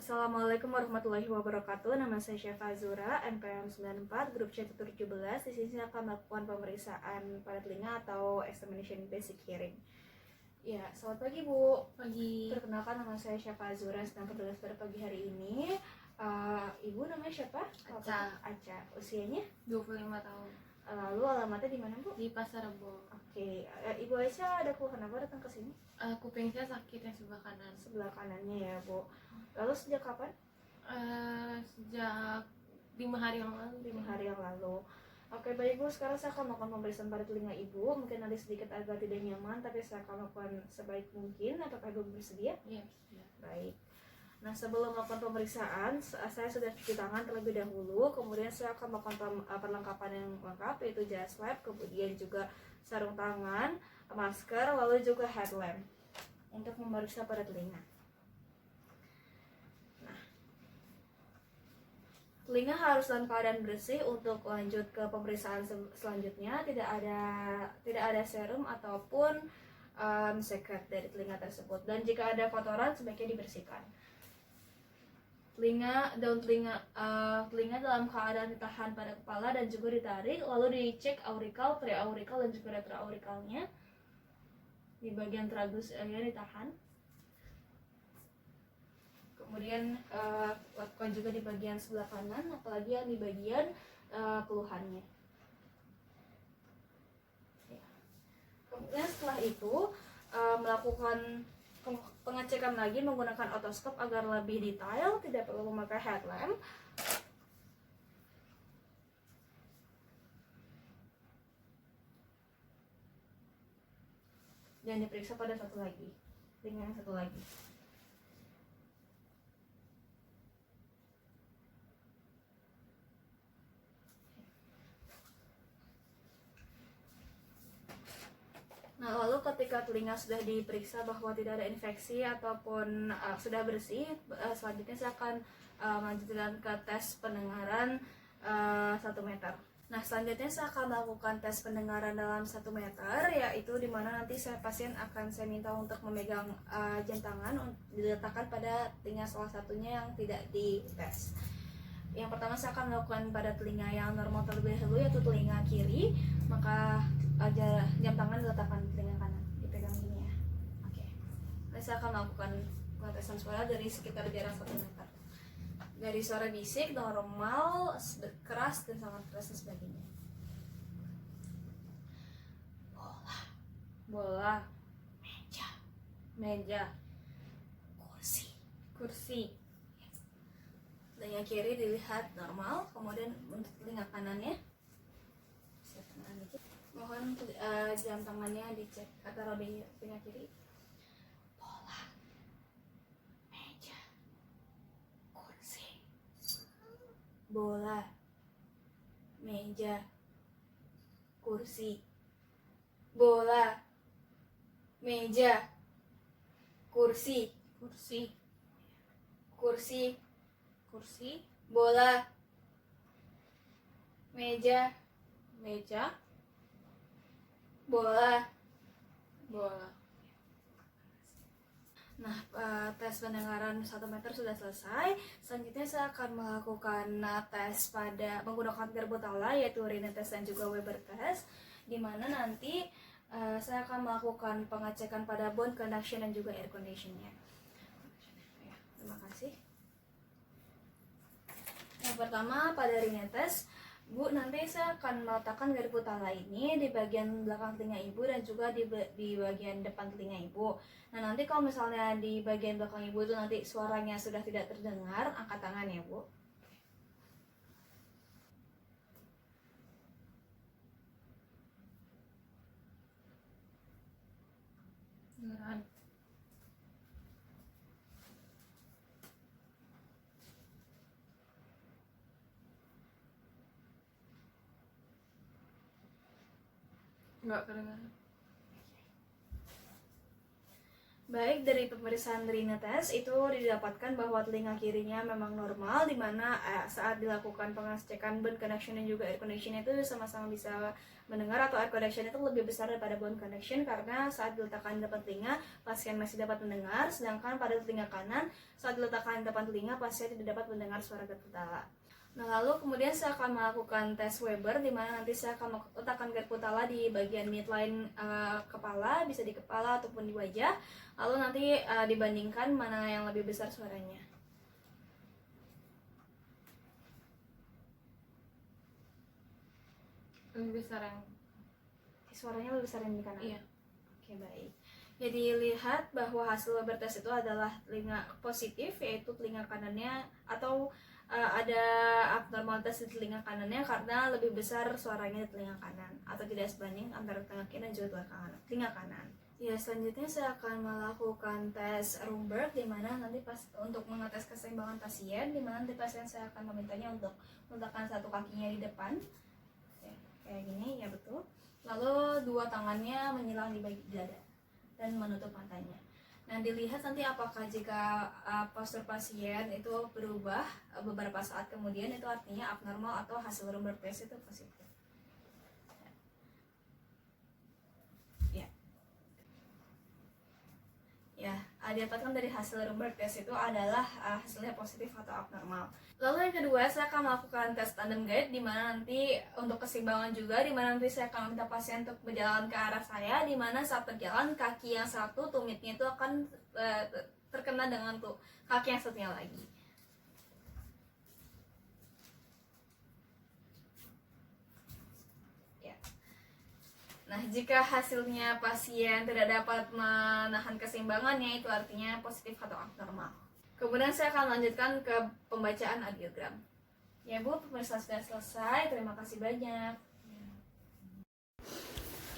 Assalamualaikum warahmatullahi wabarakatuh. Nama saya Syafa Azura, NPM 94, grup C17. Di sini saya akan melakukan pemeriksaan pada telinga atau examination basic hearing. Ya, selamat pagi Bu. Pagi. Perkenalkan, nama saya Syafa Azura, sedang bertugas pada pagi hari ini. Ibu namanya siapa? Aca. Aca. Usianya? 25 tahun. Lalu alamatnya di mana Bu? Di Pasar Rebo. Oke. Ibu Aisyah ada keluhan apa datang ke sini? Kuping saya sakit yang sebelah kanan. Sebelah kanannya ya Bu. Lalu sejak kapan? Sejak 5 hari yang lalu. 5 hari yang lalu. Oke, baik Bu, sekarang saya akan melakukan pemeriksaan pada telinga Ibu. Mungkin nanti sedikit agak tidak nyaman, tapi saya akan melakukan sebaik mungkin. Apakah Ibu bersedia? Iya. Baik. Nah, sebelum melakukan pemeriksaan, saya sudah cuci tangan terlebih dahulu. Kemudian saya akan melakukan perlengkapan yang lengkap, yaitu jas lab, kemudian juga sarung tangan, masker, lalu juga headlamp untuk memeriksa pada telinga. Telinga harus dalam keadaan bersih untuk lanjut ke pemeriksaan selanjutnya. Tidak ada serum ataupun sekret dari telinga tersebut. Dan jika ada kotoran sebaiknya dibersihkan. Telinga dalam keadaan ditahan pada kepala dan juga ditarik, lalu dicek aurikal, preaurikal dan juga retroaurikalnya. Di bagian tragus ditahan. Kemudian lakukan juga di bagian sebelah kanan, apalagi yang di bagian keluhannya. Ya. Kemudian setelah itu melakukan pengecekan lagi menggunakan otoskop agar lebih detail, tidak perlu memakai headlamp. Dan diperiksa pada satu lagi, dengan satu lagi. Nah, lalu ketika telinga sudah diperiksa bahwa tidak ada infeksi ataupun sudah bersih, selanjutnya saya akan melanjutkan ke tes pendengaran 1 meter. Nah, selanjutnya saya akan melakukan tes pendengaran dalam 1 meter, yaitu dimana nanti pasien akan saya minta untuk memegang jam tangan diletakkan pada telinga salah satunya yang tidak dites. Yang pertama saya akan melakukan pada telinga yang normal terlebih dahulu, yaitu telinga kiri. Maka jam tangan diletakkan di telinga kanan, dipegang gini ya. Oke. Nah, saya akan melakukan pengetesan suara dari sekitar jarak 1 meter. Dari suara bisik, normal, keras dan sangat keras dan sebagainya. Bola, meja, kursi. Telinga kiri dilihat normal, kemudian untuk telinga kanannya mohon jam tangannya dicek taruh di telinga kiri. Bola, meja, kursi. Bola, meja, kursi. Bola, meja, kursi. Bola, meja, bola. Nah, tes pendengaran 1 meter sudah selesai. Selanjutnya saya akan melakukan tes pada menggunakan Gerbotala, yaitu Rhine test dan juga Weber test, di mana nanti saya akan melakukan pengecekan pada bone conduction dan juga air conditionnya. Ya, terima kasih. Yang pertama pada Rhine test, Bu, nanti saya akan meletakkan Gerbotala ini di bagian belakang telinga Ibu dan juga di bagian depan telinga Ibu. Nah, nanti kalau misalnya di bagian belakang Ibu itu nanti suaranya sudah tidak terdengar, angkat tangan ya, Bu. Dengaran. Enggak kedengaran. Baik, dari pemeriksaan Rina Test itu didapatkan bahwa telinga kirinya memang normal, di mana saat dilakukan pengecekan bone connection dan juga ear connection itu sama-sama bisa mendengar, atau ear connection itu lebih besar daripada bone connection, karena saat diletakkan di depan telinga pasien masih dapat mendengar, sedangkan pada telinga kanan saat diletakkan di depan telinga pasien tidak dapat mendengar suara getutala. Nah, lalu kemudian saya akan melakukan tes Weber, di mana nanti saya akan letakkan garpu tala di bagian midline kepala, bisa di kepala ataupun di wajah. Lalu nanti dibandingkan mana yang lebih besar suaranya. Lebih besar yang Suaranya lebih besar yang di kanan? iya. Oke, baik. Jadi lihat bahwa hasil Weber test itu adalah telinga positif, yaitu telinga kanannya, atau ada abnormalitas di telinga kanannya karena lebih besar suaranya di telinga kanan, atau tidak sebanding antara telinga kiri dan juga telinga kanan. Ya, selanjutnya saya akan melakukan tes Rumberg, di mana nanti untuk mengetes keseimbangan pasien, di mana nanti pasien saya akan memintanya untuk meletakkan satu kakinya di depan, ya, kayak gini, ya betul. Lalu dua tangannya menyilang di bagian dada dan menutup matanya. Nah, dilihat nanti apakah jika postur pasien itu berubah beberapa saat kemudian, itu artinya abnormal atau hasil Rumberg test itu positif. Ya, didapatkan dari hasil Rumberg test itu adalah hasilnya positif atau abnormal. Lalu yang kedua, saya akan melakukan tes tandem guide, di mana nanti untuk keseimbangan juga, di mana nanti saya akan meminta pasien untuk berjalan ke arah saya, di mana saat berjalan kaki yang satu, tumitnya itu akan terkena dengan kaki yang satunya lagi. Nah, jika hasilnya pasien tidak dapat menahan keseimbangannya, itu artinya positif atau abnormal. Kemudian saya akan lanjutkan ke pembacaan audiogram. Ya Bu, pemeriksaan sudah selesai. Terima kasih banyak.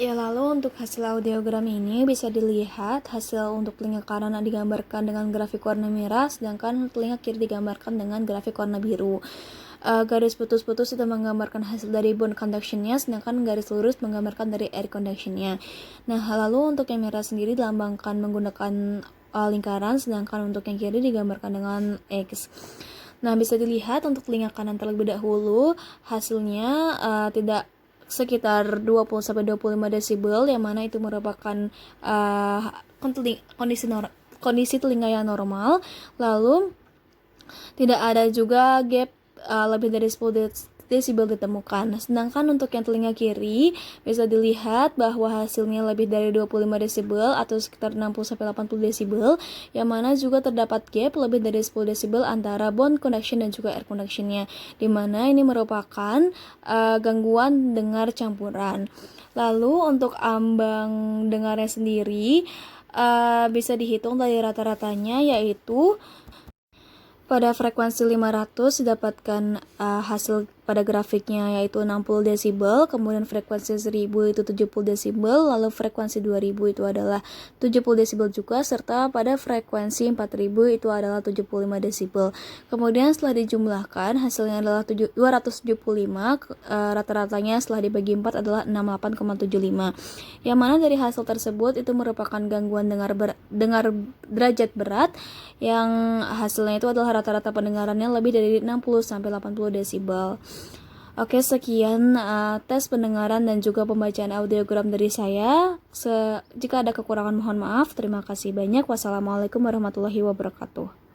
Ya, lalu untuk hasil audiogram ini bisa dilihat hasil untuk telinga kanan digambarkan dengan grafik warna merah, sedangkan telinga kiri digambarkan dengan grafik warna biru. Garis putus-putus itu menggambarkan hasil dari bone conduction-nya, sedangkan garis lurus menggambarkan dari air conduction-nya. Nah, lalu untuk yang merah sendiri dilambangkan menggunakan lingkaran, sedangkan untuk yang kiri digambarkan dengan X. Nah, bisa dilihat untuk telinga kanan terlebih dahulu hasilnya tidak sekitar 20-25 desibel, yang mana itu merupakan kondisi telinga yang normal. Lalu tidak ada juga gap lebih dari 10 desibel ditemukan. Sedangkan untuk yang telinga kiri bisa dilihat bahwa hasilnya lebih dari 25 desibel atau sekitar 60-80 desibel, yang mana juga terdapat gap lebih dari 10 desibel antara bone conduction dan juga air conduction-nya, di mana ini merupakan gangguan dengar campuran. Lalu untuk ambang dengarnya sendiri bisa dihitung dari rata-ratanya, yaitu pada frekuensi 500 didapatkan hasil pada grafiknya yaitu 60 desibel, kemudian frekuensi 1000 itu 70 desibel, lalu frekuensi 2000 itu adalah 70 desibel juga, serta pada frekuensi 4000 itu adalah 75 desibel. Kemudian setelah dijumlahkan hasilnya adalah 275, rata-ratanya setelah dibagi 4 adalah 68,75. Yang mana dari hasil tersebut itu merupakan gangguan dengar derajat berat, yang hasilnya itu adalah rata-rata pendengarannya lebih dari 60-80 desibel. Oke, sekian tes pendengaran dan juga pembacaan audiogram dari saya. Jika ada kekurangan mohon maaf. Terima kasih banyak. Wassalamualaikum warahmatullahi wabarakatuh.